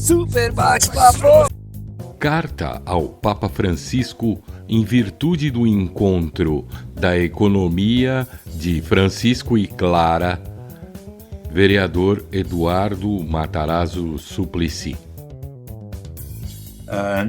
Super bate-papo! Carta ao Papa Francisco em virtude do encontro da economia de Francisco e Clara, vereador Eduardo Matarazzo Suplicy.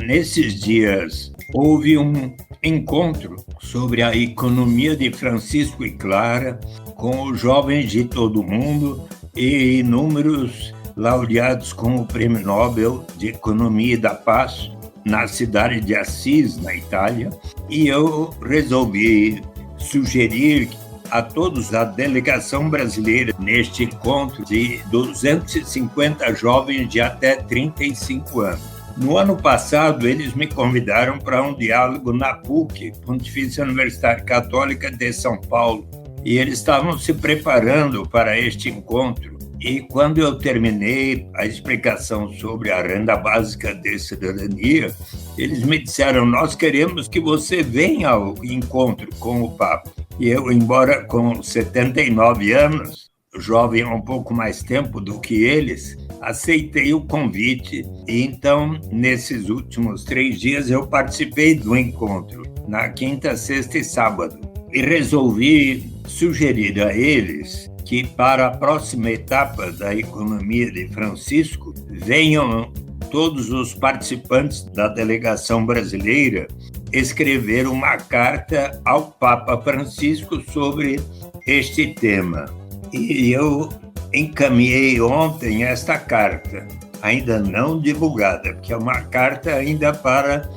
Nesses dias, houve um encontro sobre a economia de Francisco e Clara com os jovens de todo o mundo e inúmeros laureados com o Prêmio Nobel de Economia e da Paz na cidade de Assis, na Itália, e eu resolvi sugerir a todos a delegação brasileira neste encontro de 250 jovens de até 35 anos. No ano passado, eles me convidaram para um diálogo na PUC, Pontifícia Universidade Católica de São Paulo, e eles estavam se preparando para este encontro. E quando eu terminei a explicação sobre a renda básica de cidadania, eles me disseram: nós queremos que você venha ao encontro com o Papa. E eu, embora com 79 anos, jovem há um pouco mais tempo do que eles, aceitei o convite. E então, nesses últimos 3 dias, eu participei do encontro, na quinta, sexta e sábado. E resolvi sugerir a eles que para a próxima etapa da economia de Francisco venham todos os participantes da delegação brasileira escrever uma carta ao Papa Francisco sobre este tema. E eu encaminhei ontem esta carta, ainda não divulgada, porque é uma carta ainda para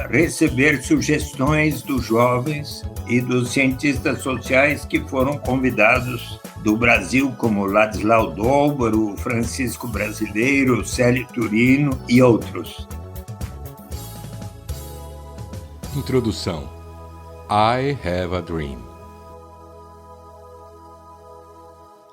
receber sugestões dos jovens e dos cientistas sociais que foram convidados do Brasil, como Ladislau Dóbaro, Francisco Brasileiro, Célio Turino e outros. Introdução. I Have a Dream.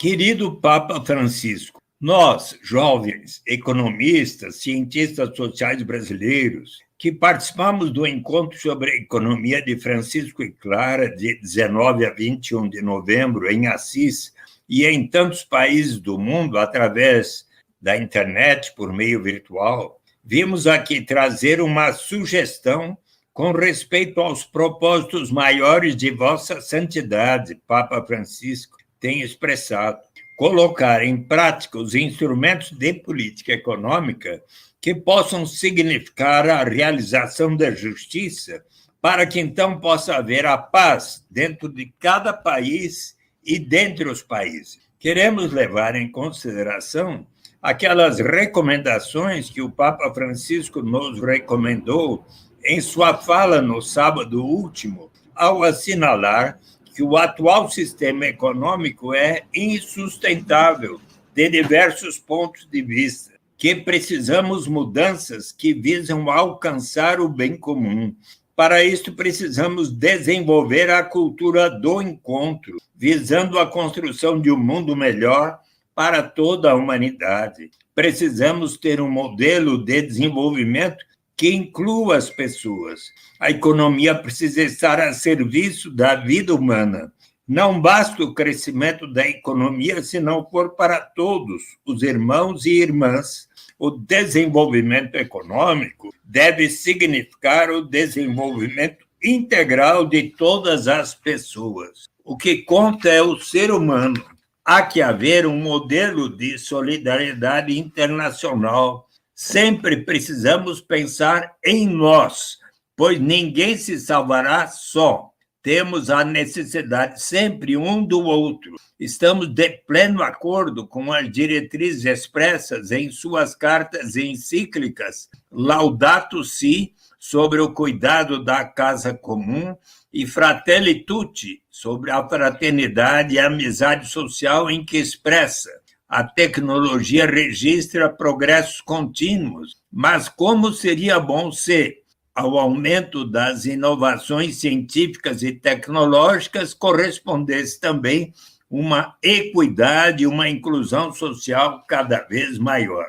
Querido Papa Francisco, nós, jovens, economistas, cientistas sociais brasileiros, que participamos do encontro sobre a economia de Francisco e Clara, de 19 a 21 de novembro, em Assis, e em tantos países do mundo, através da internet, por meio virtual, vimos aqui trazer uma sugestão com respeito aos propósitos maiores de Vossa Santidade, Papa Francisco, tem expressado: colocar em prática os instrumentos de política econômica que possam significar a realização da justiça, para que então possa haver a paz dentro de cada país e dentre os países. Queremos levar em consideração aquelas recomendações que o Papa Francisco nos recomendou em sua fala no sábado último, ao assinalar que o atual sistema econômico é insustentável de diversos pontos de vista, que precisamos mudanças que visam alcançar o bem comum. Para isso, precisamos desenvolver a cultura do encontro, visando a construção de um mundo melhor para toda a humanidade. Precisamos ter um modelo de desenvolvimento que inclua as pessoas. A economia precisa estar a serviço da vida humana. Não basta o crescimento da economia se não for para todos os irmãos e irmãs. O desenvolvimento econômico deve significar o desenvolvimento integral de todas as pessoas. O que conta é o ser humano. Há que haver um modelo de solidariedade internacional. Sempre precisamos pensar em nós, pois ninguém se salvará só. Temos a necessidade sempre um do outro. Estamos de pleno acordo com as diretrizes expressas em suas cartas encíclicas Laudato Si, sobre o cuidado da casa comum, e Fratelli Tutti, sobre a fraternidade e a amizade social, em que expressa: a tecnologia registra progressos contínuos, mas como seria bom se, ao aumento das inovações científicas e tecnológicas, correspondesse também uma equidade, uma inclusão social cada vez maior.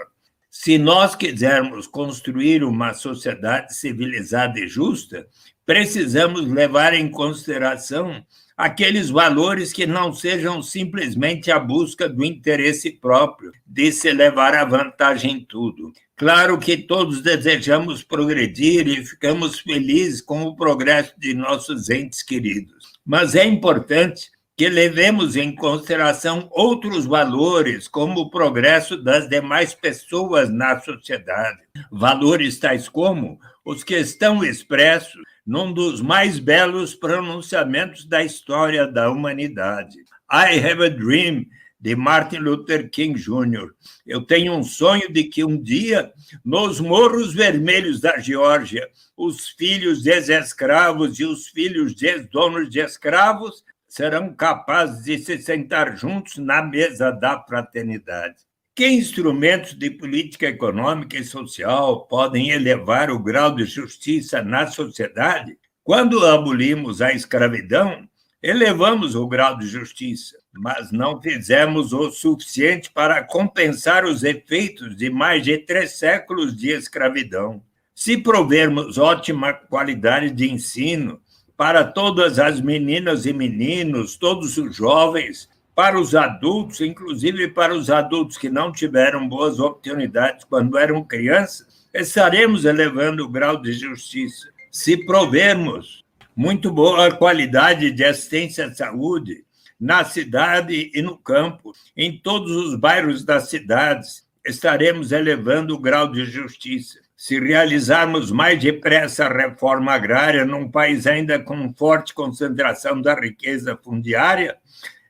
Se nós quisermos construir uma sociedade civilizada e justa, precisamos levar em consideração aqueles valores que não sejam simplesmente a busca do interesse próprio, de se levar a vantagem em tudo. Claro que todos desejamos progredir e ficamos felizes com o progresso de nossos entes queridos, mas é importante que levemos em consideração outros valores, como o progresso das demais pessoas na sociedade. Valores tais como os que estão expressos num dos mais belos pronunciamentos da história da humanidade. I have a dream, de Martin Luther King Jr. Eu tenho um sonho de que um dia, nos Morros Vermelhos da Geórgia, os filhos de ex-escravos e os filhos de ex-donos de escravos serão capazes de se sentar juntos na mesa da fraternidade. Que instrumentos de política econômica e social podem elevar o grau de justiça na sociedade? Quando abolimos a escravidão, elevamos o grau de justiça, mas não fizemos o suficiente para compensar os efeitos de mais de 3 séculos de escravidão. Se provermos ótima qualidade de ensino para todas as meninas e meninos, todos os jovens, para os adultos, inclusive para os adultos que não tiveram boas oportunidades quando eram crianças, estaremos elevando o grau de justiça. Se provermos muito boa qualidade de assistência à saúde na cidade e no campo, em todos os bairros das cidades, estaremos elevando o grau de justiça. Se realizarmos mais depressa a reforma agrária num país ainda com forte concentração da riqueza fundiária,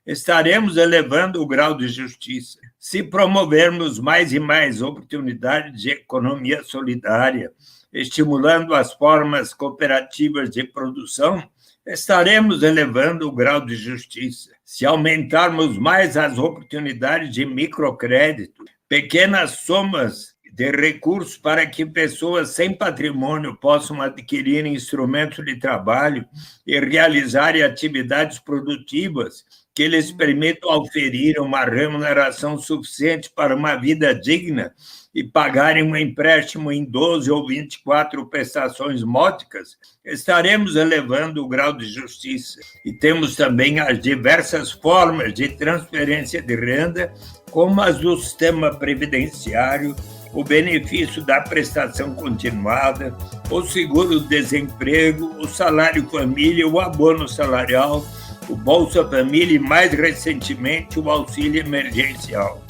estaremos elevando o grau de justiça. Se promovermos mais e mais oportunidades de economia solidária, estimulando as formas cooperativas de produção, estaremos elevando o grau de justiça. Se aumentarmos mais as oportunidades de microcrédito, pequenas somas de recursos para que pessoas sem patrimônio possam adquirir instrumentos de trabalho e realizarem atividades produtivas que lhes permitam oferir uma remuneração suficiente para uma vida digna e pagarem um empréstimo em 12 ou 24 prestações módicas, estaremos elevando o grau de justiça. E temos também as diversas formas de transferência de renda, como as do sistema previdenciário, o benefício da prestação continuada, o seguro-desemprego, o salário-família, o abono salarial, o Bolsa Família e, mais recentemente, o auxílio emergencial.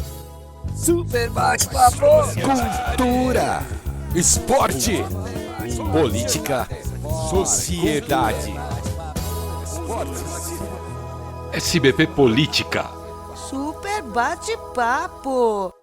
Super bate-papo. Cultura, esporte, política, sociedade. SBP Política. Super bate-papo.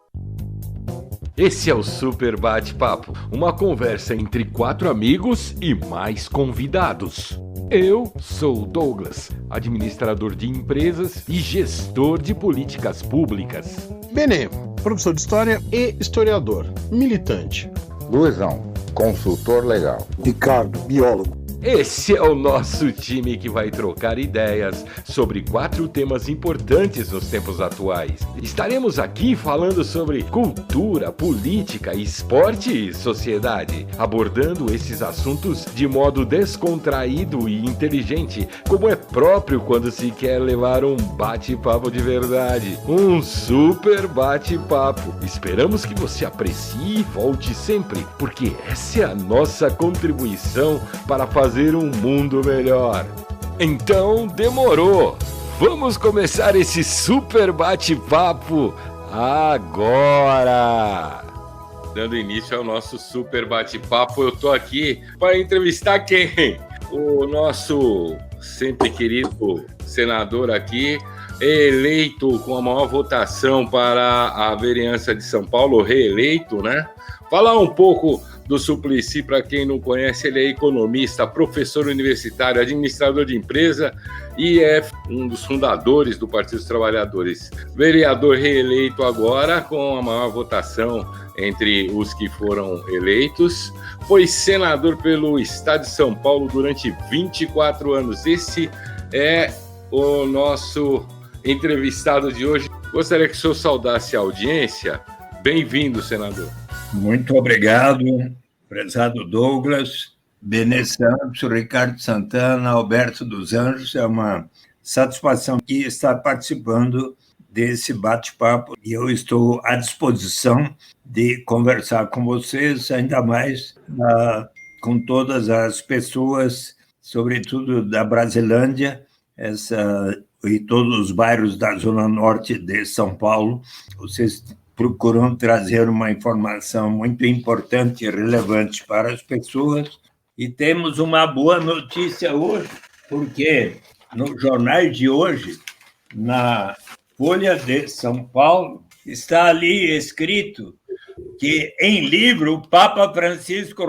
Esse é o Super Bate-Papo, uma conversa entre 4 amigos e mais convidados. Eu sou o Douglas, administrador de empresas e gestor de políticas públicas. Benê, professor de História e historiador, militante. Luizão, consultor legal. Ricardo, biólogo. Esse é o nosso time que vai trocar ideias sobre 4 temas importantes nos tempos atuais. Estaremos aqui falando sobre cultura, política, esporte e sociedade, abordando esses assuntos de modo descontraído e inteligente, como é próprio quando se quer levar um bate-papo de verdade. Um super bate-papo. Esperamos que você aprecie e volte sempre, porque essa é a nossa contribuição para fazer um mundo melhor. Então, demorou! Vamos começar esse super bate-papo agora! Dando início ao nosso super bate-papo, eu tô aqui para entrevistar quem? O nosso sempre querido senador aqui, eleito com a maior votação para a vereança de São Paulo, reeleito, né? Falar um pouco do Suplicy, para quem não conhece, ele é economista, professor universitário, administrador de empresa e é um dos fundadores do Partido dos Trabalhadores. Vereador reeleito agora, com a maior votação entre os que foram eleitos. Foi senador pelo Estado de São Paulo durante 24 anos. Esse é o nosso entrevistado de hoje. Gostaria que o senhor saudasse a audiência. Bem-vindo, senador. Muito obrigado, prezado Douglas, Benê Santos, Ricardo Santana, Alberto dos Anjos. É uma satisfação de estar participando desse bate-papo e eu estou à disposição de conversar com vocês, ainda mais com todas as pessoas, sobretudo da Brasilândia, e todos os bairros da Zona Norte de São Paulo. Vocês procuram trazer uma informação muito importante e relevante para as pessoas. E temos uma boa notícia hoje, porque nos jornais de hoje, na Folha de São Paulo, está ali escrito que, em livro, o Papa Francisco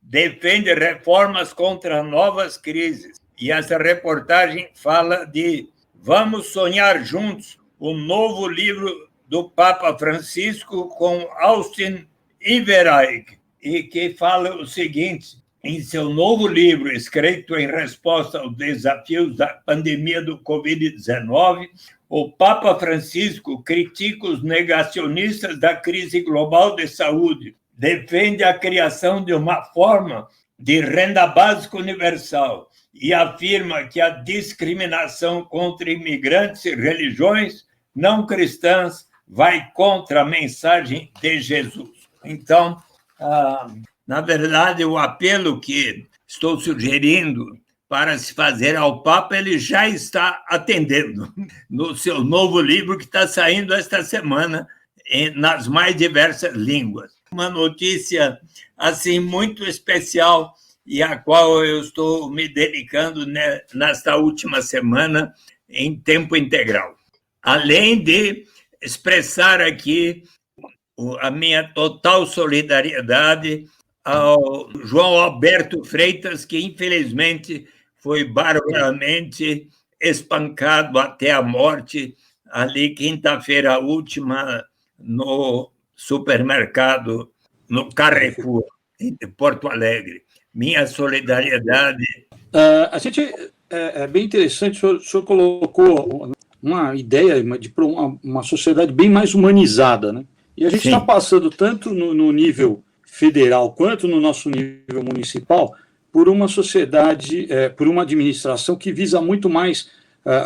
defende reformas contra novas crises. E essa reportagem fala de Vamos Sonhar Juntos, o novo livro do Papa Francisco com Austin Ivereig, e que fala o seguinte: em seu novo livro, escrito em resposta aos desafios da pandemia do Covid-19, o Papa Francisco critica os negacionistas da crise global de saúde, defende a criação de uma forma de renda básica universal e afirma que a discriminação contra imigrantes e religiões não cristãs vai contra a mensagem de Jesus. Então, na verdade, o apelo que estou sugerindo para se fazer ao Papa, ele já está atendendo no seu novo livro que está saindo esta semana nas mais diversas línguas. Uma notícia assim muito especial e a qual eu estou me dedicando nesta última semana em tempo integral. Além de expressar aqui a minha total solidariedade ao João Alberto Freitas, que infelizmente foi barbaramente espancado até a morte ali quinta-feira última no supermercado, no Carrefour, em Porto Alegre. Minha solidariedade. A gente é bem interessante, o senhor colocou uma ideia de uma sociedade bem mais humanizada, né? E a gente está passando tanto no nível federal quanto no nosso nível municipal por uma sociedade, por uma administração que visa muito mais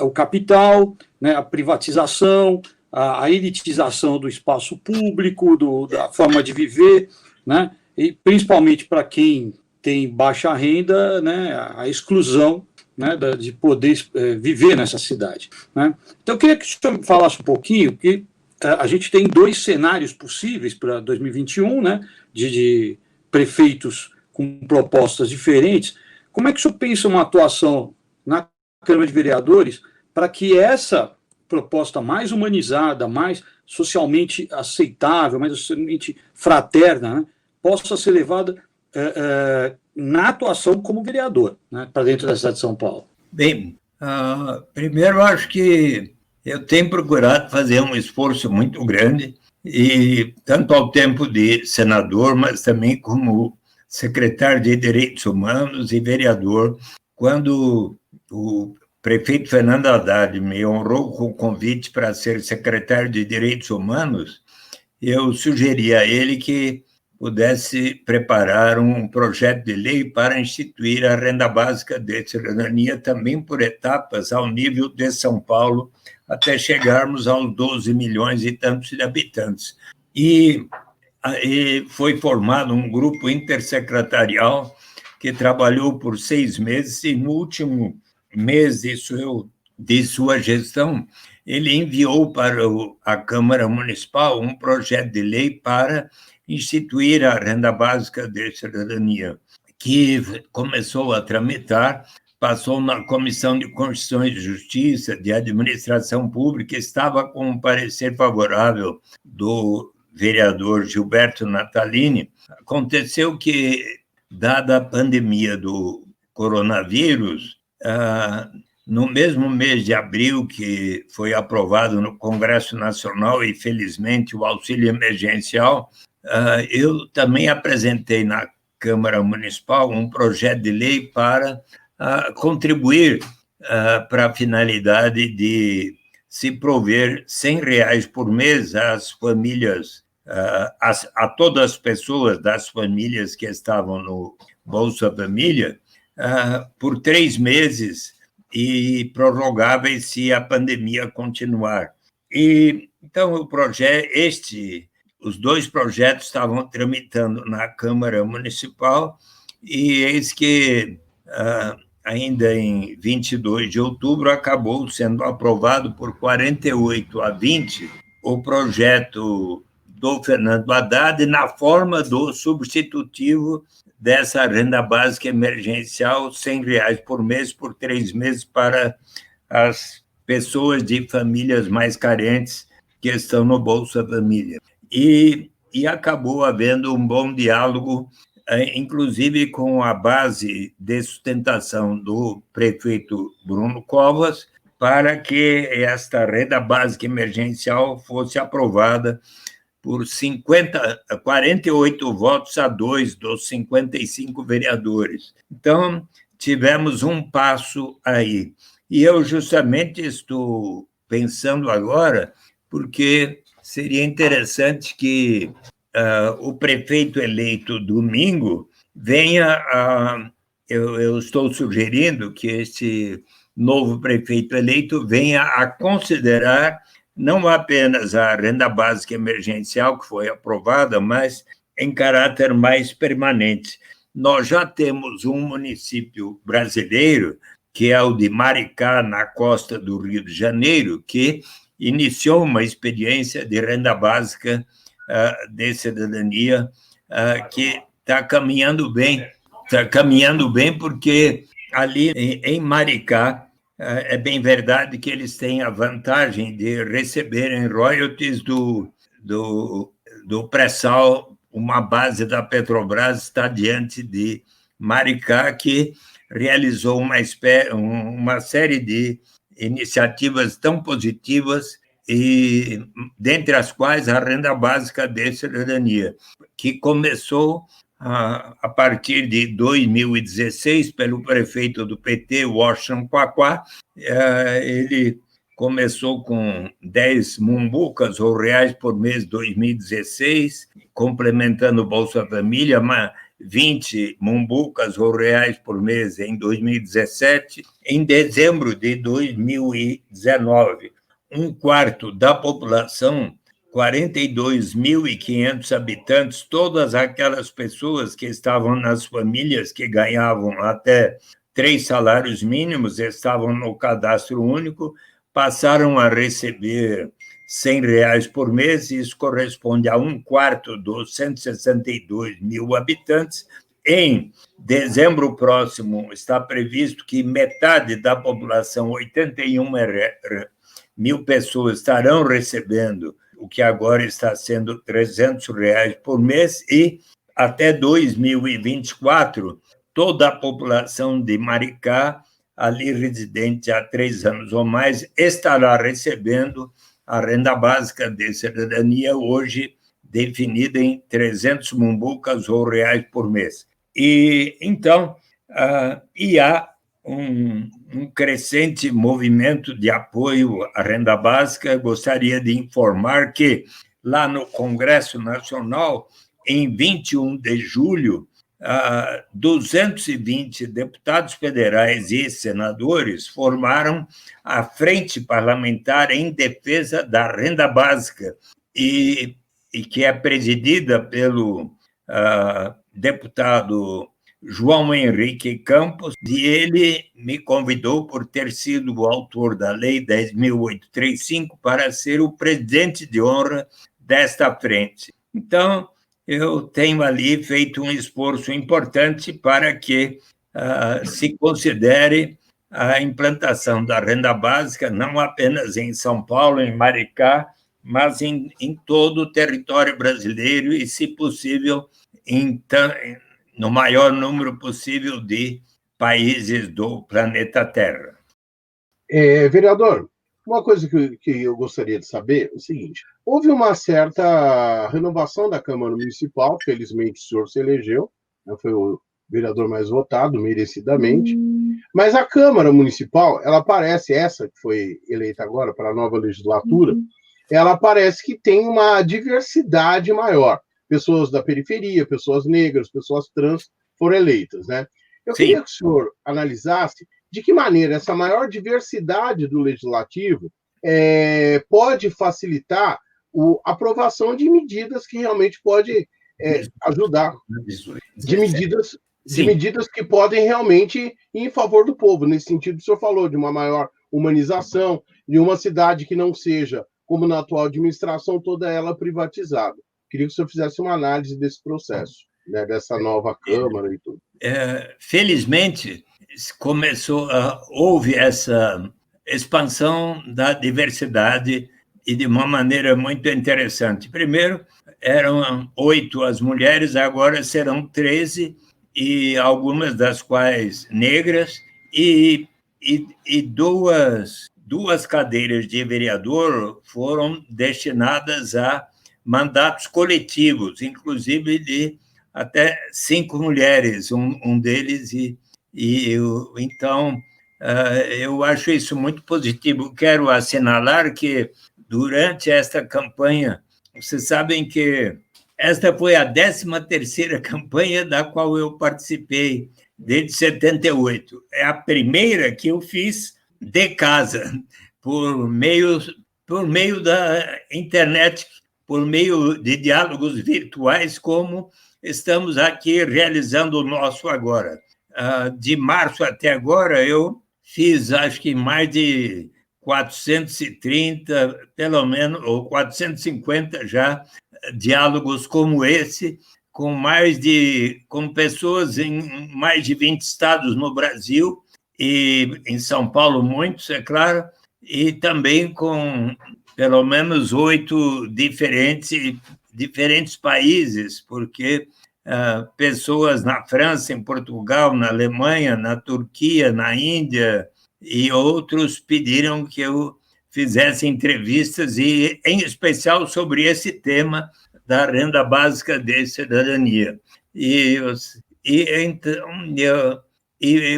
o capital, né, a privatização, a elitização do espaço público, da forma de viver, né, e principalmente para quem tem baixa renda, né, a exclusão, né, de poder viver nessa cidade, né. Então, eu queria que o senhor falasse um pouquinho, que a gente tem 2 cenários possíveis para 2021, né, de prefeitos com propostas diferentes. Como é que o senhor pensa uma atuação na Câmara de Vereadores para que essa proposta mais humanizada, mais socialmente aceitável, mais socialmente fraterna, né, possa ser levada na atuação como vereador, né, para dentro da cidade de São Paulo? Bem, primeiro eu acho que eu tenho procurado fazer um esforço muito grande, e tanto ao tempo de senador, mas também como secretário de Direitos Humanos e vereador, quando o prefeito Fernando Haddad me honrou com o convite para ser secretário de Direitos Humanos, eu sugeri a ele que pudesse preparar um projeto de lei para instituir a renda básica de cidadania também por etapas ao nível de São Paulo, até chegarmos aos 12 milhões e tantos de habitantes. E foi formado um grupo intersecretarial que trabalhou por 6 meses e no último mês de sua gestão, ele enviou para a Câmara Municipal um projeto de lei para instituir a renda básica de cidadania, que começou a tramitar, passou na Comissão de Constituição e Justiça, de Administração Pública, estava com um parecer favorável do vereador Gilberto Natalini. Aconteceu que, dada a pandemia do coronavírus, no mesmo mês de abril, que foi aprovado no Congresso Nacional, e, felizmente, o auxílio emergencial, eu também apresentei na Câmara Municipal um projeto de lei para contribuir para a finalidade de se prover R$100 por mês às famílias, a todas as pessoas das famílias que estavam no Bolsa Família, por 3 meses, e prorrogáveis se a pandemia continuar. E então os dois projetos estavam tramitando na Câmara Municipal e eis que ainda em 22 de outubro acabou sendo aprovado por 48-20 o projeto do Fernando Haddad na forma do substitutivo dessa renda básica emergencial, R$100 por mês, por 3 meses, para as pessoas de famílias mais carentes que estão no Bolsa Família. E acabou havendo um bom diálogo, inclusive com a base de sustentação do prefeito Bruno Covas, para que esta renda básica emergencial fosse aprovada por 48 votos a 2 dos 55 vereadores. Então, tivemos um passo aí. E eu justamente estou pensando agora, porque seria interessante que o prefeito eleito domingo venha eu estou sugerindo que esse novo prefeito eleito venha a considerar não apenas a renda básica emergencial que foi aprovada, mas em caráter mais permanente. Nós já temos um município brasileiro, que é o de Maricá, na costa do Rio de Janeiro, que iniciou uma experiência de renda básica de cidadania que está caminhando bem. Está caminhando bem porque ali em Maricá, é bem verdade que eles têm a vantagem de receberem royalties do pré-sal. Uma base da Petrobras está diante de Maricá, que realizou uma série de iniciativas tão positivas, e dentre as quais a renda básica de cidadania, que começou a partir de 2016, pelo prefeito do PT, Washington Quaquá. Ele começou com 10 mumbucas ou reais por mês em 2016, complementando o Bolsa Família, 20 mumbucas ou reais por mês em 2017. Em dezembro de 2019, um quarto da população, 42.500 habitantes, todas aquelas pessoas que estavam nas famílias que ganhavam até 3 salários mínimos, estavam no cadastro único, passaram a receber R$100 por mês. Isso corresponde a um quarto dos 162 mil habitantes. Em dezembro próximo, está previsto que metade da população, 81 mil pessoas, estarão recebendo o que agora está sendo R$300 por mês, e até 2024, toda a população de Maricá, ali residente há 3 anos ou mais, estará recebendo a renda básica de cidadania, hoje definida em 300 mumbucas ou reais por mês. E então, há um crescente movimento de apoio à renda básica. Gostaria de informar que, lá no Congresso Nacional, em 21 de julho, 220 deputados federais e senadores formaram a Frente Parlamentar em Defesa da Renda Básica, e que é presidida pelo deputado João Henrique Campos, e ele me convidou, por ter sido o autor da Lei 10.835, para ser o presidente de honra desta frente. Então, eu tenho ali feito um esforço importante para que se considere a implantação da renda básica, não apenas em São Paulo, em Maricá, mas em todo o território brasileiro e, se possível, no maior número possível de países do planeta Terra. Vereador, uma coisa que eu gostaria de saber é o seguinte: houve uma certa renovação da Câmara Municipal, felizmente o senhor se elegeu, né, foi o vereador mais votado, merecidamente, mas a Câmara Municipal, ela parece, essa que foi eleita agora para a nova legislatura, ela parece que tem uma diversidade maior. Pessoas da periferia, pessoas negras, pessoas trans foram eleitas, né? Eu queria que o senhor analisasse de que maneira essa maior diversidade do legislativo pode facilitar a aprovação de medidas que realmente pode ajudar, de medidas que podem realmente ir em favor do povo. Nesse sentido, o senhor falou de uma maior humanização, de uma cidade que não seja, como na atual administração, toda ela privatizada. Queria que o senhor fizesse uma análise desse processo, né, dessa nova Câmara e tudo. Felizmente, houve essa expansão da diversidade e de uma maneira muito interessante. Primeiro, eram 8 as mulheres, agora serão 13, e algumas das quais negras, e duas cadeiras de vereador foram destinadas a mandatos coletivos, inclusive de até 5 mulheres, um deles, então, eu acho isso muito positivo. Quero assinalar que, durante esta campanha, vocês sabem que esta foi a 13ª campanha da qual eu participei desde 78. É a primeira que eu fiz de casa, por meio da internet, por meio de diálogos virtuais, como estamos aqui realizando o nosso agora. De março até agora, eu fiz, acho que mais de 430, pelo menos, ou 450 já, diálogos como esse, com pessoas em mais de 20 estados no Brasil, e em São Paulo muitos, é claro, e também com pelo menos 8 diferentes países, porque pessoas na França, em Portugal, na Alemanha, na Turquia, na Índia e outros pediram que eu fizesse entrevistas, e em especial sobre esse tema da renda básica de cidadania.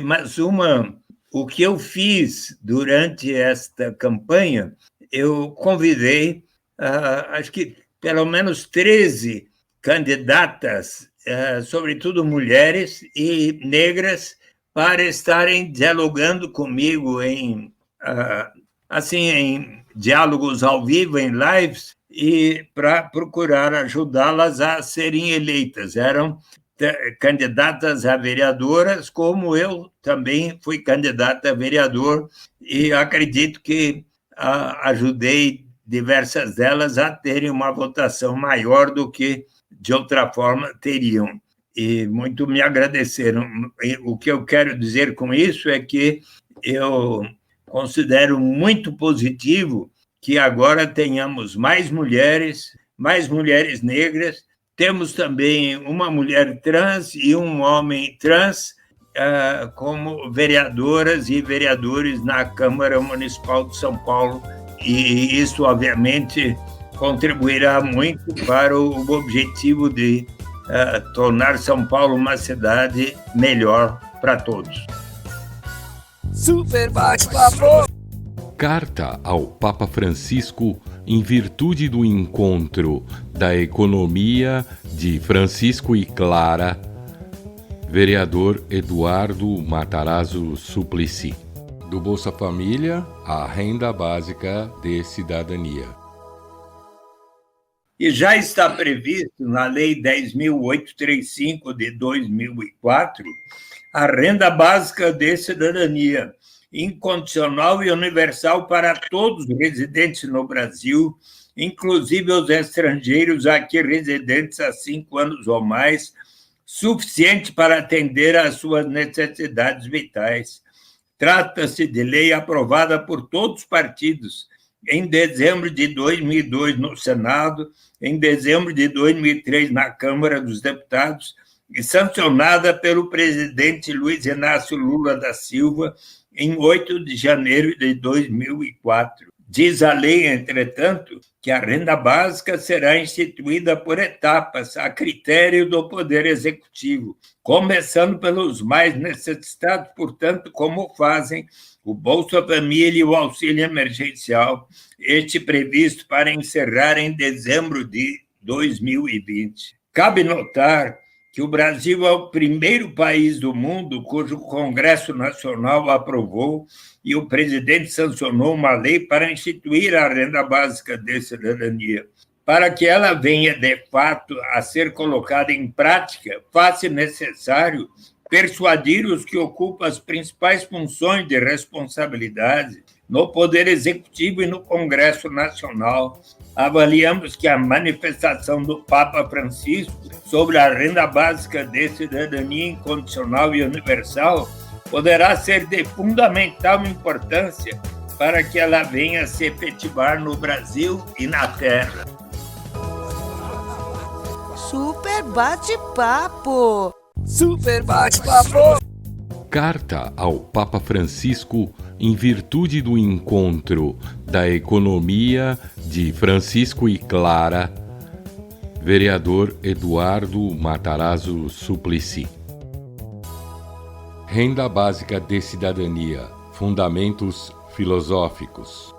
Mas o que eu fiz durante esta campanha, eu convidei, acho que pelo menos 13 candidatas, sobretudo mulheres e negras, para estarem dialogando comigo em diálogos ao vivo, em lives, e para procurar ajudá-las a serem eleitas. Eram candidatas a vereadoras, como eu também fui candidata a vereador, e acredito que ajudei diversas delas a terem uma votação maior do que de outra forma teriam. E muito me agradeceram. O que eu quero dizer com isso é que eu considero muito positivo que agora tenhamos mais mulheres negras, temos também uma mulher trans e um homem trans como vereadoras e vereadores na Câmara Municipal de São Paulo, e isso, obviamente, contribuirá muito para o objetivo de tornar São Paulo uma cidade melhor para todos. Super bate-papo! Carta ao Papa Francisco em virtude do encontro da economia de Francisco e Clara, vereador Eduardo Matarazzo Suplicy. Do Bolsa Família à renda básica de cidadania. E já está previsto na Lei 10.835 de 2004 a renda básica de cidadania, incondicional e universal para todos os residentes no Brasil, inclusive os estrangeiros aqui residentes há 5 anos ou mais, suficiente para atender às suas necessidades vitais. Trata-se de lei aprovada por todos os partidos em dezembro de 2002 no Senado, em dezembro de 2003 na Câmara dos Deputados e sancionada pelo presidente Luiz Inácio Lula da Silva em 8 de janeiro de 2004. Diz a lei, entretanto, que a renda básica será instituída por etapas, a critério do Poder Executivo, começando pelos mais necessitados, portanto, como fazem o Bolsa Família e o auxílio emergencial, este previsto para encerrar em dezembro de 2020. Cabe notar que o Brasil é o primeiro país do mundo cujo Congresso Nacional aprovou e o presidente sancionou uma lei para instituir a renda básica de cidadania. Para que ela venha, de fato, a ser colocada em prática, faz-se necessário persuadir os que ocupam as principais funções de responsabilidade no Poder Executivo e no Congresso Nacional. Avaliamos que a manifestação do Papa Francisco sobre a renda básica de cidadania incondicional e universal poderá ser de fundamental importância para que ela venha a se efetivar no Brasil e na Terra. Super bate-papo! Super bate-papo! Carta ao Papa Francisco em virtude do encontro da economia de Francisco e Clara, vereador Eduardo Matarazzo Suplicy. Renda básica de cidadania, fundamentos filosóficos.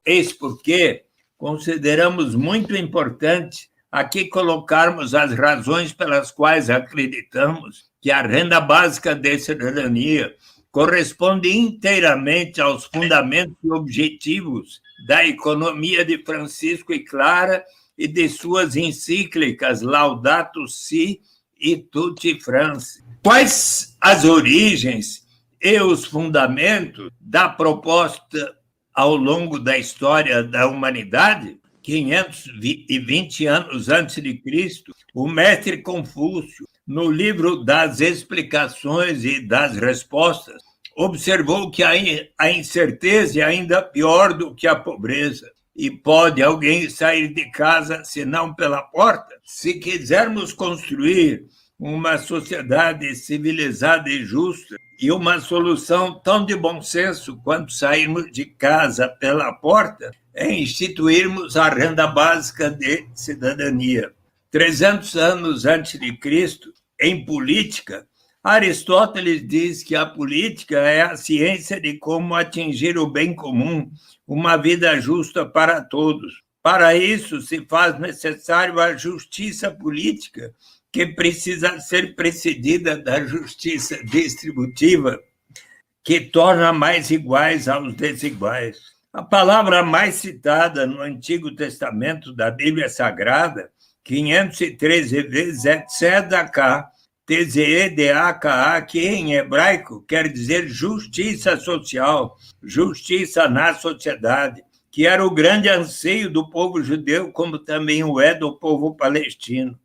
Eis porque consideramos muito importante aqui colocarmos as razões pelas quais acreditamos que a renda básica de cidadania corresponde inteiramente aos fundamentos e objetivos da economia de Francisco e Clara e de suas encíclicas Laudato Si e Tutti France. Quais as origens e os fundamentos da proposta ao longo da história da humanidade? 520 anos antes de Cristo, o mestre Confúcio, no livro das explicações e das respostas, observou que a incerteza é ainda pior do que a pobreza. E pode alguém sair de casa senão pela porta? Se quisermos construir uma sociedade civilizada e justa e uma solução tão de bom senso quanto sairmos de casa pela porta, é instituirmos a renda básica de cidadania. 300 anos antes de Cristo, em política, Aristóteles diz que a política é a ciência de como atingir o bem comum, uma vida justa para todos. Para isso, se faz necessário a justiça política, que precisa ser precedida da justiça distributiva, que torna mais iguais aos desiguais. A palavra mais citada no Antigo Testamento da Bíblia Sagrada, 513 vezes, é tzedakah, T-Z-E-D-A-K-A, que em hebraico quer dizer justiça social, justiça na sociedade, que era o grande anseio do povo judeu, como também o é do povo palestino.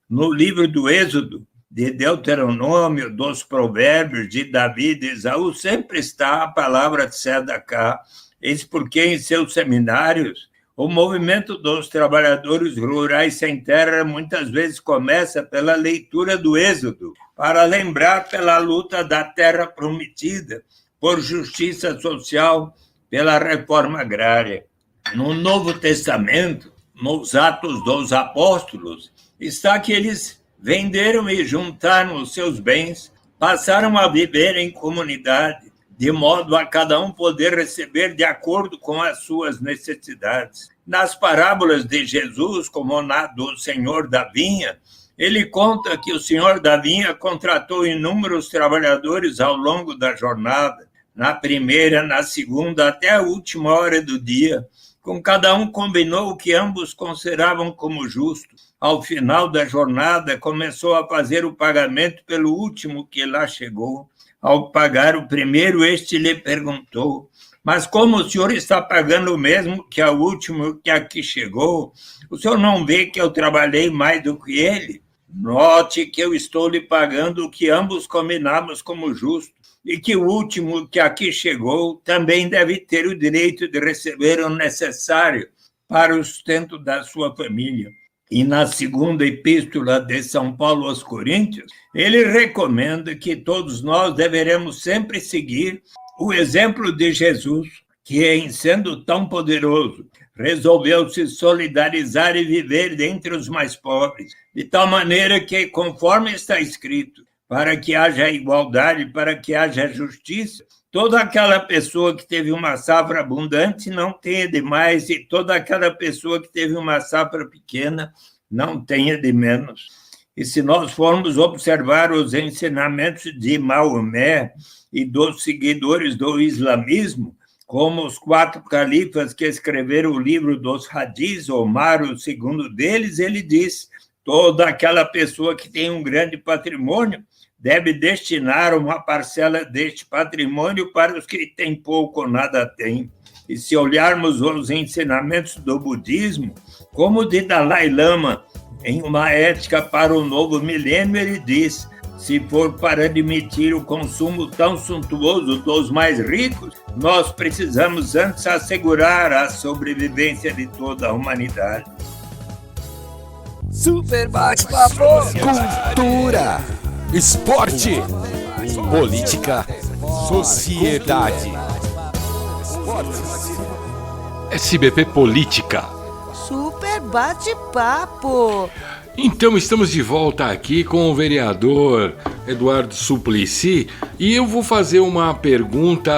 No livro do Êxodo, de Deuteronômio, dos Provérbios, de Davi, de Esaú, sempre está a palavra tzedakah. Eis porque em seus seminários, o movimento dos trabalhadores rurais sem terra muitas vezes começa pela leitura do Êxodo, para lembrar pela luta da terra prometida, por justiça social, pela reforma agrária. No Novo Testamento, nos Atos dos Apóstolos, está que eles venderam e juntaram os seus bens, passaram a viver em comunidade, de modo a cada um poder receber de acordo com as suas necessidades. Nas parábolas de Jesus, como na do Senhor da Vinha, ele conta que o Senhor da Vinha contratou inúmeros trabalhadores ao longo da jornada, na primeira, na segunda, até a última hora do dia. Com cada um combinou o que ambos consideravam como justo. Ao final da jornada, começou a fazer o pagamento pelo último que lá chegou. Ao pagar o primeiro, este lhe perguntou: mas como o senhor está pagando o mesmo que o último que aqui chegou, o senhor não vê que eu trabalhei mais do que ele? Note que eu estou lhe pagando o que ambos combinamos como justo, e que o último que aqui chegou também deve ter o direito de receber o necessário para o sustento da sua família. E na segunda epístola de São Paulo aos Coríntios, ele recomenda que todos nós deveremos sempre seguir o exemplo de Jesus, que, em sendo tão poderoso, resolveu se solidarizar e viver dentre os mais pobres, de tal maneira que, conforme está escrito, para que haja igualdade, para que haja justiça, toda aquela pessoa que teve uma safra abundante não tenha demais, e toda aquela pessoa que teve uma safra pequena não tenha de menos. E se nós formos observar os ensinamentos de Maomé e dos seguidores do islamismo, como os 4 califas que escreveram o livro dos Hadis, Omar, o segundo deles, ele diz: toda aquela pessoa que tem um grande patrimônio deve destinar uma parcela deste patrimônio para os que têm pouco ou nada têm. E se olharmos os ensinamentos do budismo, como o de Dalai Lama, em uma ética para o novo milênio, ele diz: se for para admitir o consumo tão suntuoso dos mais ricos, nós precisamos antes assegurar a sobrevivência de toda a humanidade. Super bate-papo. Cultura, esporte, política, sociedade. SBP Política. Super bate-papo. Então, estamos de volta aqui com o vereador Eduardo Suplicy e eu vou fazer uma pergunta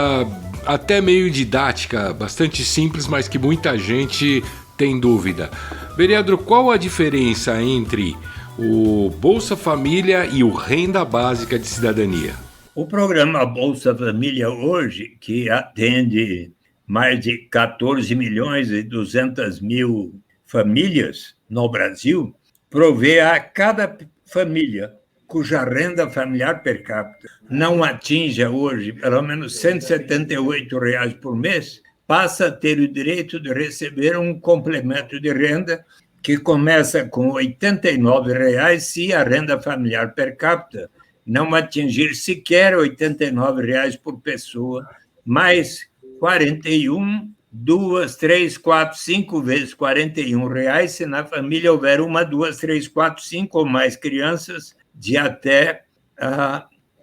até meio didática, bastante simples, mas que muita gente tem dúvida. Vereador, qual a diferença entre o Bolsa Família e o Renda Básica de Cidadania? O programa Bolsa Família hoje, que atende mais de 14 milhões e 200 mil famílias no Brasil, provê a cada família cuja renda familiar per capita não atinja hoje pelo menos R$ 178 por mês, passa a ter o direito de receber um complemento de renda que começa com R$ 89 se a renda familiar per capita não atingir sequer R$ 89 por pessoa, mais 41, 2, 3, 4, 5 vezes R$ 41 se na família houver 1, 2, 3, 4, 5 ou mais crianças de até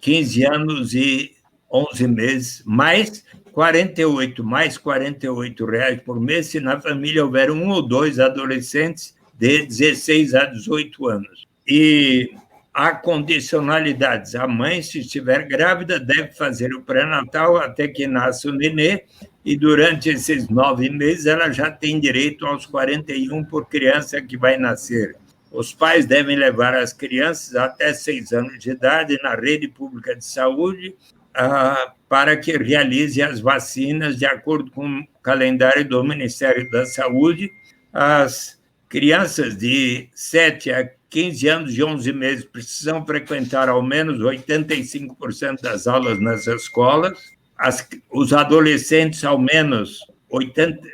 15 anos e 11 meses, mais R$ 48 por mês se na família houver 1 ou 2 adolescentes de 16 a 18 anos. E há condicionalidades. A mãe, se estiver grávida, deve fazer o pré-natal até que nasça o nenê, e durante esses 9 meses ela já tem direito aos 41 por criança que vai nascer. Os pais devem levar as crianças até 6 anos de idade na rede pública de saúde para que realize as vacinas de acordo com o calendário do Ministério da Saúde. As crianças de 7 a 15 anos e 11 meses precisam frequentar ao menos 85% das aulas nas escolas. Os adolescentes, ao menos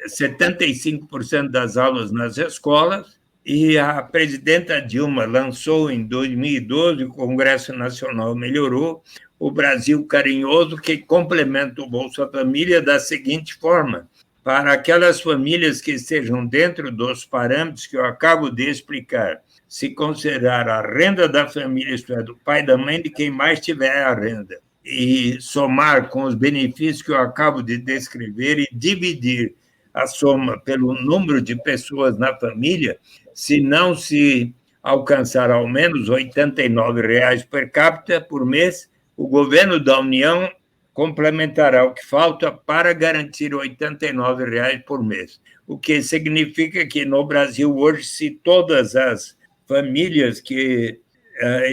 75% das aulas nas escolas. E a presidenta Dilma lançou em 2012, o Congresso Nacional melhorou, o Brasil Carinhoso, que complementa o Bolsa Família da seguinte forma: para aquelas famílias que estejam dentro dos parâmetros que eu acabo de explicar, se considerar a renda da família, isto é, do pai e da mãe, de quem mais tiver a renda, e somar com os benefícios que eu acabo de descrever e dividir a soma pelo número de pessoas na família, se não se alcançar ao menos R$ 89 per capita por mês, o governo da União complementará o que falta para garantir R$ 89 por mês. O que significa que no Brasil hoje, se todas as famílias que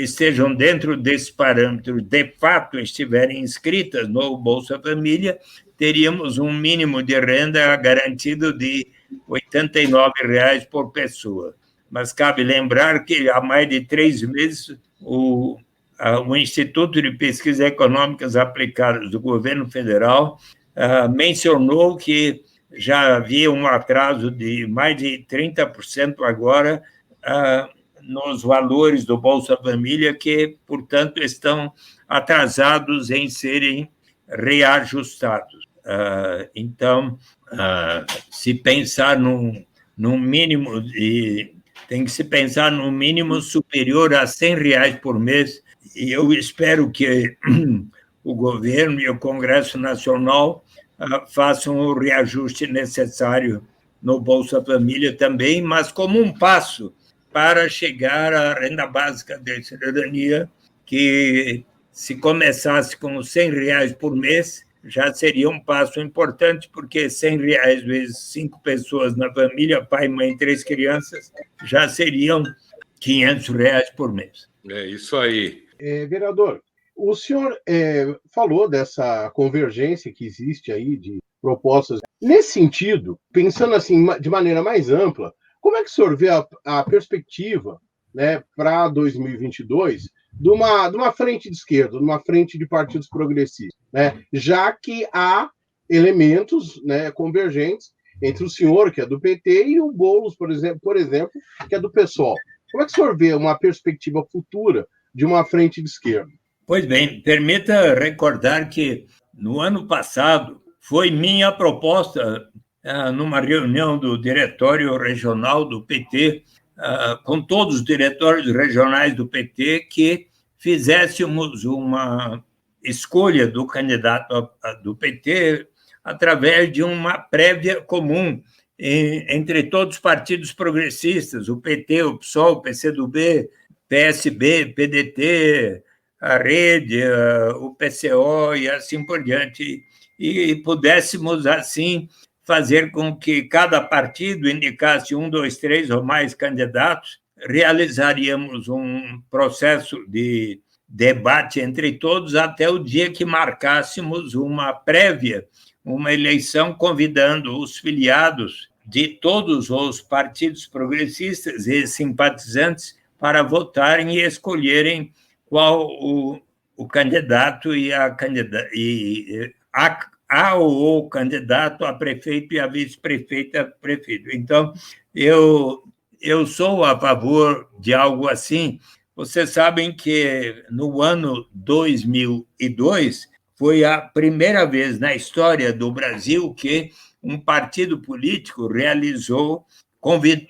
estejam dentro desse parâmetro de fato estiverem inscritas no Bolsa Família, teríamos um mínimo de renda garantido de R$ 89 por pessoa. Mas cabe lembrar que há mais de 3 meses o Instituto de Pesquisas Econômicas Aplicadas do Governo Federal mencionou que já havia um atraso de mais de 30% agora nos valores do Bolsa Família, que, portanto, estão atrasados em serem reajustados. Então, se pensar num mínimo, tem que se pensar num mínimo superior a R$ 100 por mês, e eu espero que o governo e o Congresso Nacional façam o reajuste necessário no Bolsa Família também, mas como um passo para chegar à renda básica de cidadania, que se começasse com R$ 100 por mês, já seria um passo importante, porque R$ 100 vezes 5 pessoas na família, pai, mãe, 3 crianças, já seriam R$ 500 por mês. É isso aí. Vereador, o senhor falou dessa convergência que existe aí de propostas. Nesse sentido, pensando assim de maneira mais ampla, como é que o senhor vê a perspectiva, né, para 2022 de uma frente de esquerda, de uma frente de partidos progressistas, né, já que há elementos, né, convergentes entre o senhor, que é do PT, e o Boulos, por exemplo, que é do PSOL. Como é que o senhor vê uma perspectiva futura de uma frente de esquerda? Pois bem, permita recordar que no ano passado foi minha proposta, numa reunião do Diretório Regional do PT, com todos os diretórios regionais do PT, que fizéssemos uma escolha do candidato do PT através de uma prévia comum entre todos os partidos progressistas, o PT, o PSOL, o PCdoB, PSB, PDT, a Rede, o PCO e assim por diante, e pudéssemos, assim, fazer com que cada partido indicasse 1, 2, 3 ou mais candidatos, realizaríamos um processo de debate entre todos até o dia que marcássemos uma prévia, uma eleição convidando os filiados de todos os partidos progressistas e simpatizantes para votarem e escolherem qual o candidato e a candidata, ou o candidato a prefeito e a vice-prefeita a prefeito. Então, eu sou a favor de algo assim. Vocês sabem que no ano 2002 foi a primeira vez na história do Brasil que um partido político realizou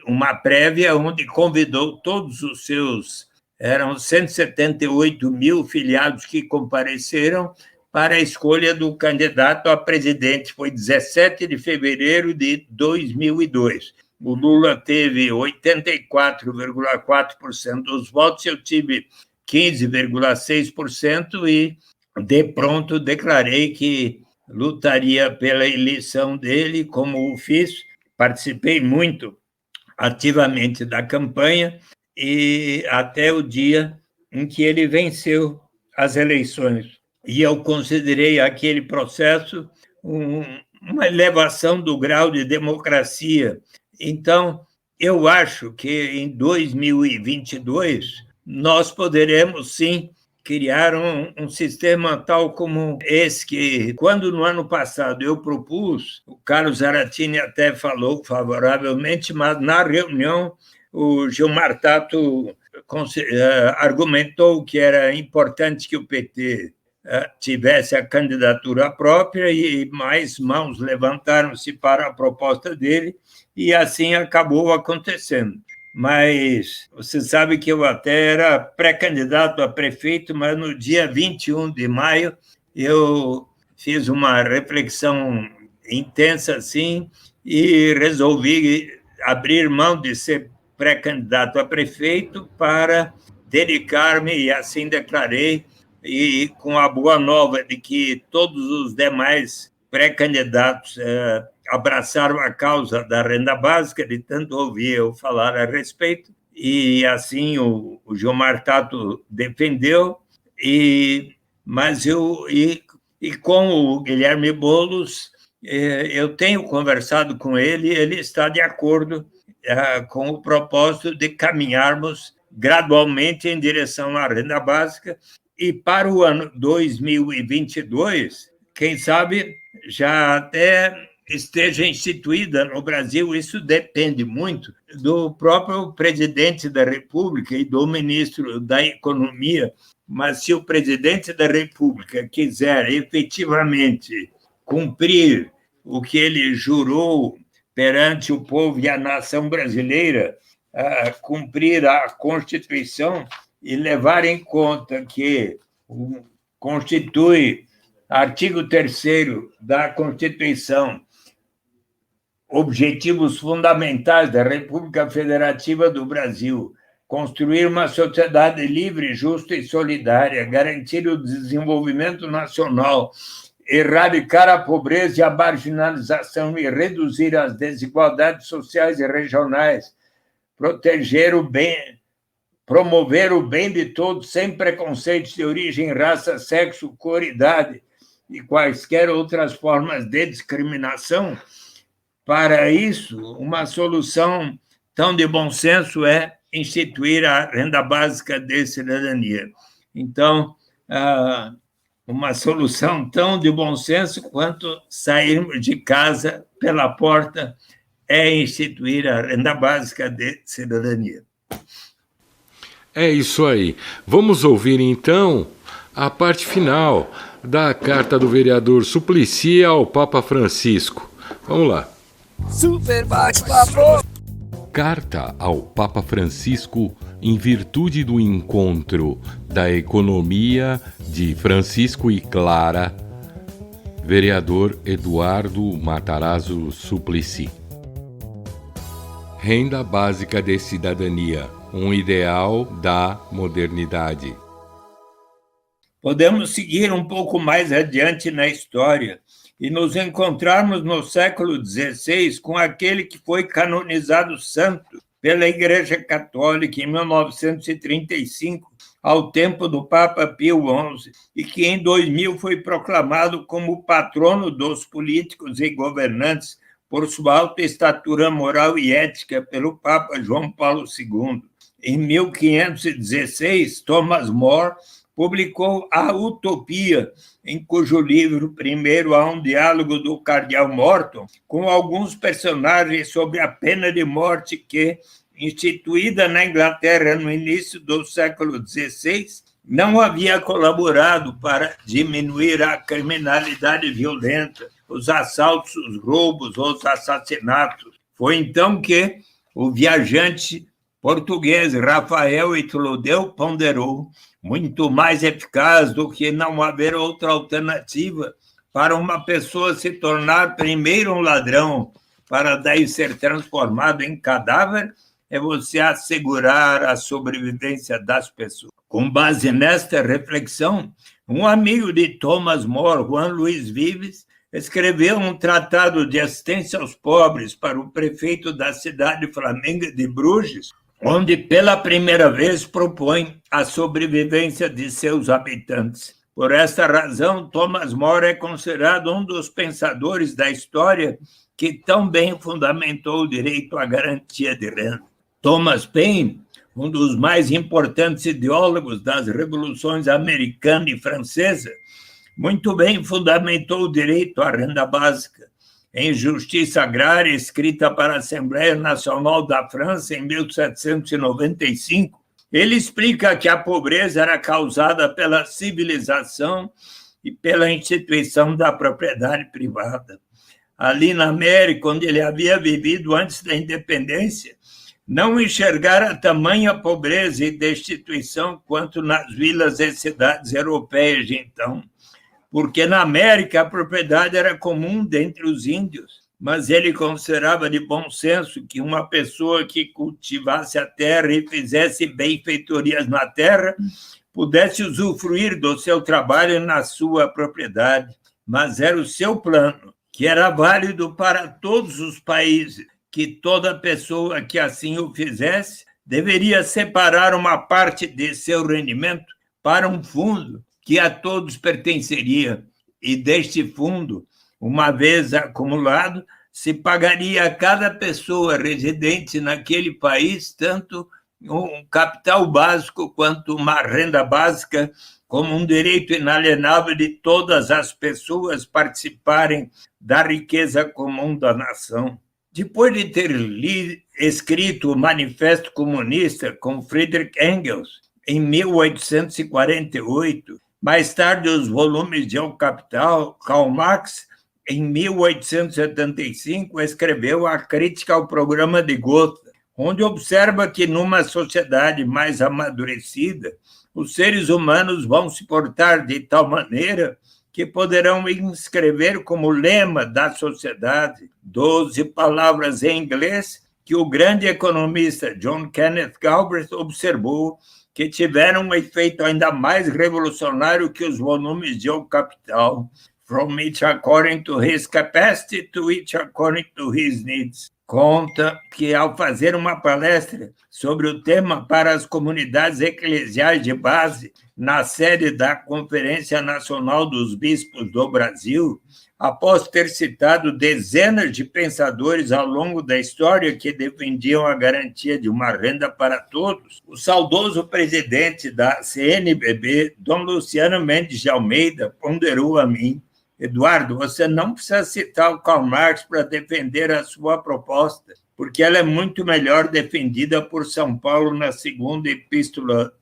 uma prévia onde convidou todos os seus... Eram 178 mil filiados que compareceram para a escolha do candidato a presidente. Foi 17 de fevereiro de 2002. O Lula teve 84,4% dos votos, eu tive 15,6% e, de pronto, declarei que lutaria pela eleição dele, como o fiz. Participei muito ativamente da campanha, e até o dia em que ele venceu as eleições. E eu considerei aquele processo uma elevação do grau de democracia. Então, eu acho que em 2022 nós poderemos, sim, criar um sistema tal como esse que, quando no ano passado eu propus, o Carlos Zaratini até falou favoravelmente, mas na reunião o Gilmar Tato argumentou que era importante que o PT tivesse a candidatura própria e mais mãos levantaram-se para a proposta dele e assim acabou acontecendo. Mas você sabe que eu até era pré-candidato a prefeito, mas no dia 21 de maio eu fiz uma reflexão intensa assim e resolvi abrir mão de ser pré-candidato a prefeito para dedicar-me, e assim declarei, e com a boa nova de que todos os demais pré-candidatos abraçaram a causa da renda básica, de tanto ouvir eu falar a respeito, e assim o Gilmar Tato defendeu, mas com o Guilherme Boulos, eu tenho conversado com ele, ele está de acordo com o propósito de caminharmos gradualmente em direção à renda básica, e para o ano 2022, quem sabe já até esteja instituída no Brasil. Isso depende muito do próprio presidente da República e do ministro da Economia, mas se o presidente da República quiser efetivamente cumprir o que ele jurou perante o povo e a nação brasileira, cumprir a Constituição e levar em conta que constitui artigo 3º da Constituição, objetivos fundamentais da República Federativa do Brasil, construir uma sociedade livre, justa e solidária, garantir o desenvolvimento nacional, erradicar a pobreza e a marginalização e reduzir as desigualdades sociais e regionais, proteger o bem promover o bem de todos sem preconceitos de origem, raça, sexo, cor, idade e quaisquer outras formas de discriminação. Para isso, uma solução tão de bom senso é instituir a renda básica de cidadania. Então, uma solução tão de bom senso quanto sairmos de casa pela porta é instituir a renda básica de cidadania. É isso aí. Vamos ouvir, então, a parte final da carta do vereador Suplicy ao Papa Francisco. Vamos lá. Super bate-papo. Carta ao Papa Francisco em virtude do encontro da economia de Francisco e Clara, vereador Eduardo Matarazzo Suplicy. Renda básica de cidadania, um ideal da modernidade. Podemos seguir um pouco mais adiante na história e nos encontrarmos no século XVI com aquele que foi canonizado santo pela Igreja Católica em 1935, ao tempo do Papa Pio XI, e que em 2000 foi proclamado como patrono dos políticos e governantes por sua alta estatura moral e ética pelo Papa João Paulo II. Em 1516, Thomas More publicou A Utopia, em cujo livro primeiro há um diálogo do cardeal Morton com alguns personagens sobre a pena de morte que, instituída na Inglaterra no início do século XVI, não havia colaborado para diminuir a criminalidade violenta, os assaltos, os roubos, os assassinatos. Foi então que o viajante português Rafael Itlodeu ponderou: muito mais eficaz do que não haver outra alternativa para uma pessoa se tornar primeiro um ladrão, para daí ser transformado em cadáver, é você assegurar a sobrevivência das pessoas. Com base nesta reflexão, um amigo de Thomas More, Juan Luiz Vives, escreveu um tratado de assistência aos pobres para o prefeito da cidade flamenga de Bruges, onde pela primeira vez propõe a sobrevivência de seus habitantes. Por esta razão, Thomas More é considerado um dos pensadores da história que tão bem fundamentou o direito à garantia de renda. Thomas Paine, um dos mais importantes ideólogos das revoluções americana e francesa, muito bem fundamentou o direito à renda básica. Em Justiça Agrária, escrita para a Assembleia Nacional da França em 1795, ele explica que a pobreza era causada pela civilização e pela instituição da propriedade privada. Ali na América, onde ele havia vivido antes da independência, não enxergara tamanha pobreza e destituição quanto nas vilas e cidades europeias de então, porque na América a propriedade era comum dentre os índios, mas ele considerava de bom senso que uma pessoa que cultivasse a terra e fizesse benfeitorias na terra pudesse usufruir do seu trabalho na sua propriedade, mas era o seu plano, que era válido para todos os países, que toda pessoa que assim o fizesse deveria separar uma parte de seu rendimento para um fundo que a todos pertenceria, e deste fundo, uma vez acumulado, se pagaria a cada pessoa residente naquele país tanto um capital básico quanto uma renda básica, como um direito inalienável de todas as pessoas participarem da riqueza comum da nação. Depois de ter escrito o Manifesto Comunista com Friedrich Engels, em 1848, mais tarde os volumes de O Capital, Karl Marx, em 1875, escreveu a Crítica ao Programa de Gotha, onde observa que numa sociedade mais amadurecida, os seres humanos vão se portar de tal maneira que poderão inscrever como lema da sociedade 12 palavras em inglês que o grande economista John Kenneth Galbraith observou que tiveram um efeito ainda mais revolucionário que os volumes de O Capital, from each according to his capacity to each according to his needs. conta que, ao fazer uma palestra sobre o tema para as comunidades eclesiais de base, na sede da Conferência Nacional dos Bispos do Brasil, após ter citado dezenas de pensadores ao longo da história que defendiam a garantia de uma renda para todos, o saudoso presidente da CNBB, Dom Luciano Mendes de Almeida, ponderou a mim: Eduardo, você não precisa citar o Karl Marx para defender a sua proposta, porque ela é muito melhor defendida por São Paulo na segunda epístola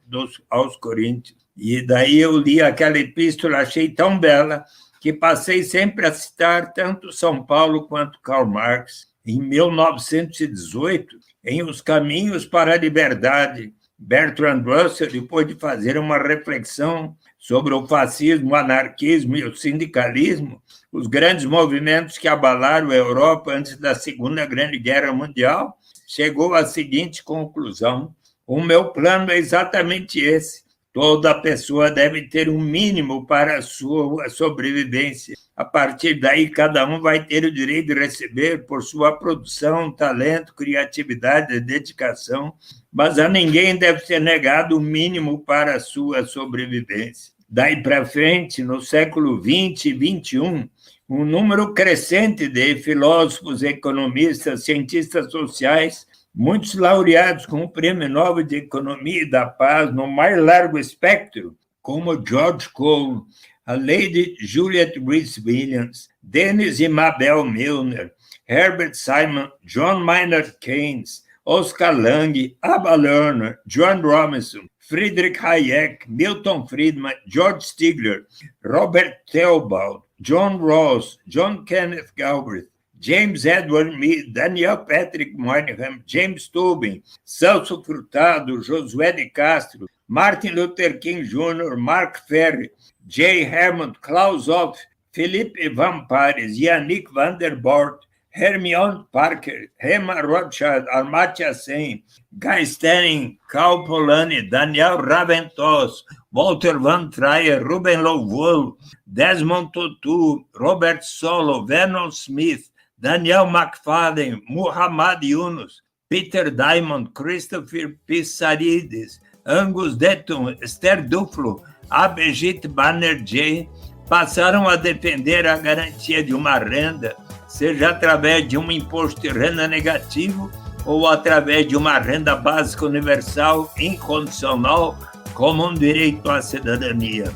aos Coríntios. E daí eu li aquela epístola, achei tão bela, que passei sempre a citar tanto São Paulo quanto Karl Marx. Em 1918, em Os Caminhos para a Liberdade, Bertrand Russell, depois de fazer uma reflexão sobre o fascismo, o anarquismo e o sindicalismo, os grandes movimentos que abalaram a Europa antes da Segunda Grande Guerra Mundial, chegou à seguinte conclusão: o meu plano é exatamente esse. Toda pessoa deve ter um mínimo para a sua sobrevivência. A partir daí, cada um vai ter o direito de receber por sua produção, talento, criatividade e dedicação, mas a ninguém deve ser negado o mínimo para a sua sobrevivência. Daí para frente, no século XX e XXI, um número crescente de filósofos, economistas, cientistas sociais, muitos laureados com o Prêmio Nobel de Economia e da Paz no mais largo espectro, como George Cole, a Lady Juliet Rees-Williams, Dennis e Mabel Milner, Herbert Simon, John Maynard Keynes, Oscar Lange, Abba Lerner, John Robinson, Friedrich Hayek, Milton Friedman, George Stigler, Robert Theobald, John Rawls, John Kenneth Galbraith, James Edward Mead, Daniel Patrick Moynihan, James Tobin, Celso Furtado, Josué de Castro, Martin Luther King Jr., Mark Ferry, J. Herman, Klaus Hoff, Philippe Van Pares, Yannick van der Bort, Hermione Parker, Rema Rothschild, Amartya Sen, Guy Stenning, Carl Polanyi, Daniel Raventós, Walter Van Trier, Ruben Louvolo, Desmond Tutu, Robert Solow, Vernon Smith, Daniel McFadden, Muhammad Yunus, Peter Diamond, Christopher Pissarides, Angus Deaton, Esther Duflo, Abhijit Banerjee, passaram a defender a garantia de uma renda, seja através de um imposto de renda negativo ou através de uma renda básica universal incondicional como um direito à cidadania.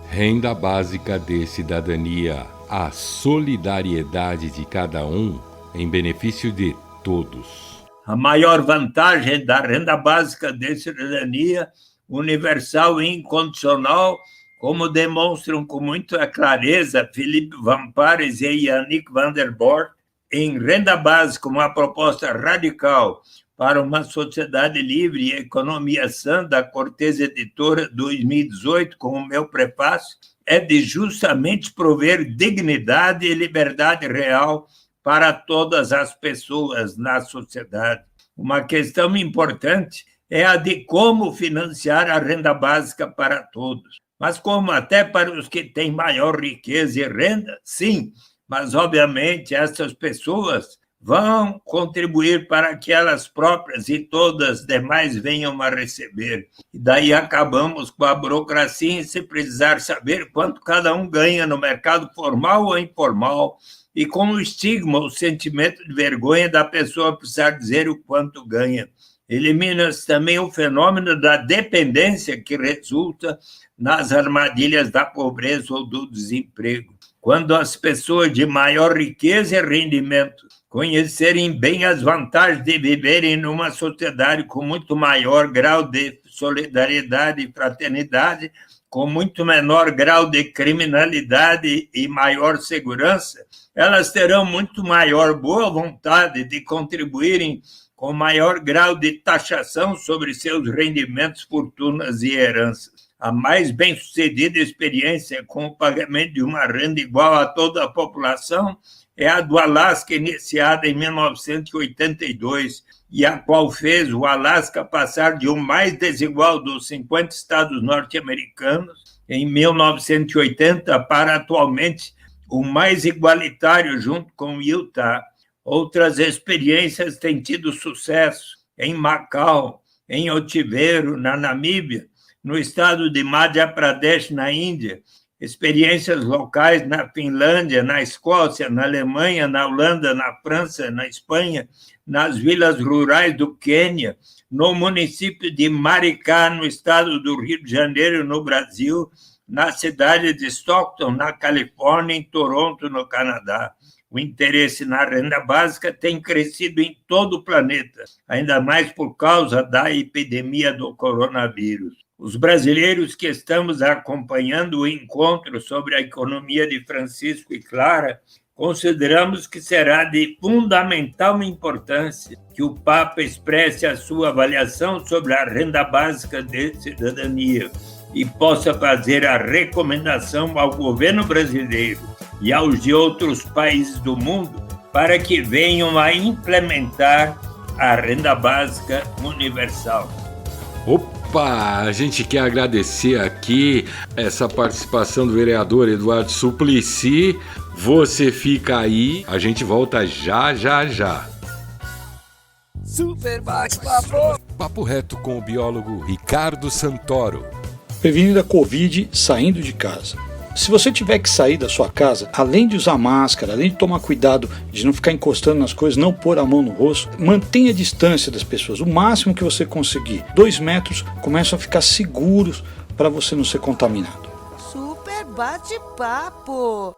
Renda básica de cidadania, a solidariedade de cada um em benefício de todos. A maior vantagem da renda básica de cidadania universal e incondicional, como demonstram com muita clareza Philippe Van Pares e Yannick van der Bort, em Renda Básica, uma proposta radical para uma sociedade livre e economia sã, da Cortez Editora, 2018, com o meu prefácio, é de justamente prover dignidade e liberdade real para todas as pessoas na sociedade. Uma questão importante é a de como financiar a renda básica para todos. Mas como até para os que têm maior riqueza e renda, sim, mas obviamente essas pessoas vão contribuir para que elas próprias e todas as demais venham a receber. E daí acabamos com a burocracia sem precisar saber quanto cada um ganha no mercado formal ou informal, e com o estigma, o sentimento de vergonha da pessoa precisar dizer o quanto ganha. Elimina-se também o fenômeno da dependência que resulta nas armadilhas da pobreza ou do desemprego. Quando as pessoas de maior riqueza e rendimento conhecerem bem as vantagens de viverem numa sociedade com muito maior grau de solidariedade e fraternidade, com muito menor grau de criminalidade e maior segurança, elas terão muito maior boa vontade de contribuírem com maior grau de taxação sobre seus rendimentos, fortunas e heranças. A mais bem-sucedida experiência com o pagamento de uma renda igual a toda a população é a do Alasca, iniciada em 1982, e a qual fez o Alasca passar de um mais desigual dos 50 estados norte-americanos, em 1980, para atualmente o mais igualitário junto com Utah. Outras experiências têm tido sucesso em Macau, em Otiveiro, na Namíbia, no estado de Madhya Pradesh, na Índia, experiências locais na Finlândia, na Escócia, na Alemanha, na Holanda, na França, na Espanha, nas vilas rurais do Quênia, no município de Maricá, no estado do Rio de Janeiro, no Brasil, na cidade de Stockton, na Califórnia, em Toronto, no Canadá. O interesse na renda básica tem crescido em todo o planeta, ainda mais por causa da epidemia do coronavírus. Os brasileiros que estamos acompanhando o encontro sobre a economia de Francisco e Clara, consideramos que será de fundamental importância que o Papa expresse a sua avaliação sobre a renda básica de cidadania e possa fazer a recomendação ao governo brasileiro e aos de outros países do mundo para que venham a implementar a renda básica universal. Opa, a gente quer agradecer aqui essa participação do vereador Eduardo Suplicy. Você fica aí, a gente volta já. Super bate-papo. Papo reto com o biólogo Ricardo Santoro. Prevenindo a Covid saindo de casa. Se você tiver que sair da sua casa, além de usar máscara, além de tomar cuidado de não ficar encostando nas coisas, não pôr a mão no rosto, mantenha a distância das pessoas, o máximo que você conseguir. 2 metros, começam a ficar seguros para você não ser contaminado. Super bate-papo.